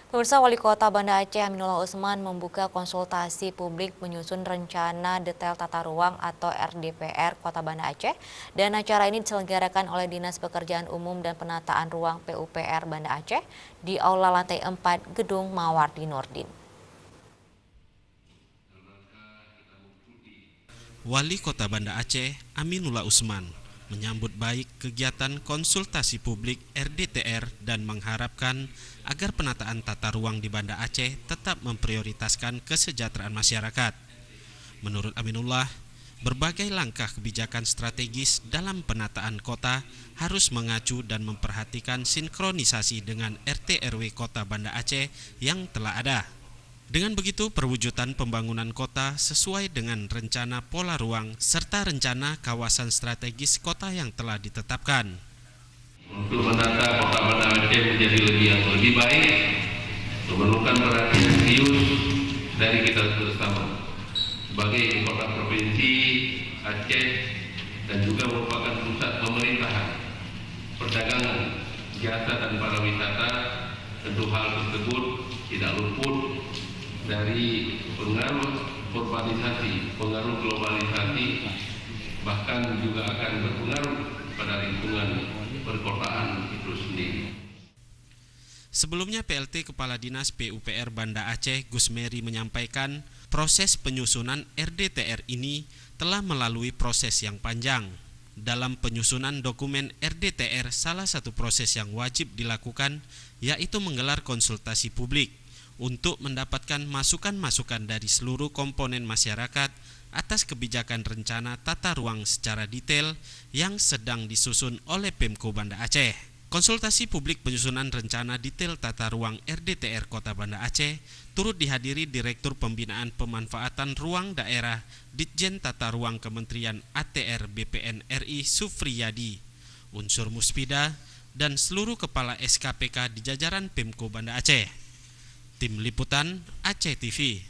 Pemirsa, Wali Kota Banda Aceh Aminullah Usman membuka konsultasi publik menyusun rencana detail tata ruang atau RDPR Kota Banda Aceh, dan acara ini diselenggarakan oleh Dinas Pekerjaan Umum dan Penataan Ruang PUPR Banda Aceh di Aula Lantai 4 Gedung Mawardi Nordin. Wali Kota Banda Aceh Aminullah Usman menyambut baik kegiatan konsultasi publik RDTR dan mengharapkan agar penataan tata ruang di Banda Aceh tetap memprioritaskan kesejahteraan masyarakat. Menurut Aminullah, berbagai langkah kebijakan strategis dalam penataan kota harus mengacu dan memperhatikan sinkronisasi dengan RT RW Kota Banda Aceh yang telah ada. Dengan begitu, perwujudan pembangunan kota sesuai dengan rencana pola ruang serta rencana kawasan strategis kota yang telah ditetapkan. Untuk menata Kota Banda Aceh menjadi lebih baik, memerlukan perhatian serius dari kita bersama. Sebagai ibu kota provinsi Aceh dan juga merupakan pusat pemerintahan, perdagangan, jasa dan pariwisata, tentu hal tersebut tidak luput dari pengaruh urbanisasi, pengaruh globalisasi, bahkan juga akan berpengaruh pada lingkungan perkotaan itu sendiri. Sebelumnya PLT Kepala Dinas PUPR Banda Aceh Gusmeri menyampaikan proses penyusunan RDTR ini telah melalui proses yang panjang. Dalam penyusunan dokumen RDTR, salah satu proses yang wajib dilakukan yaitu menggelar konsultasi publik untuk mendapatkan masukan-masukan dari seluruh komponen masyarakat atas kebijakan rencana tata ruang secara detail yang sedang disusun oleh Pemko Banda Aceh. Konsultasi publik penyusunan rencana detail tata ruang RDTR Kota Banda Aceh turut dihadiri Direktur Pembinaan Pemanfaatan Ruang Daerah Ditjen Tata Ruang Kementerian ATR BPN RI Sufriyadi, unsur Muspida, dan seluruh kepala SKPK di jajaran Pemko Banda Aceh. Tim Liputan Aceh TV.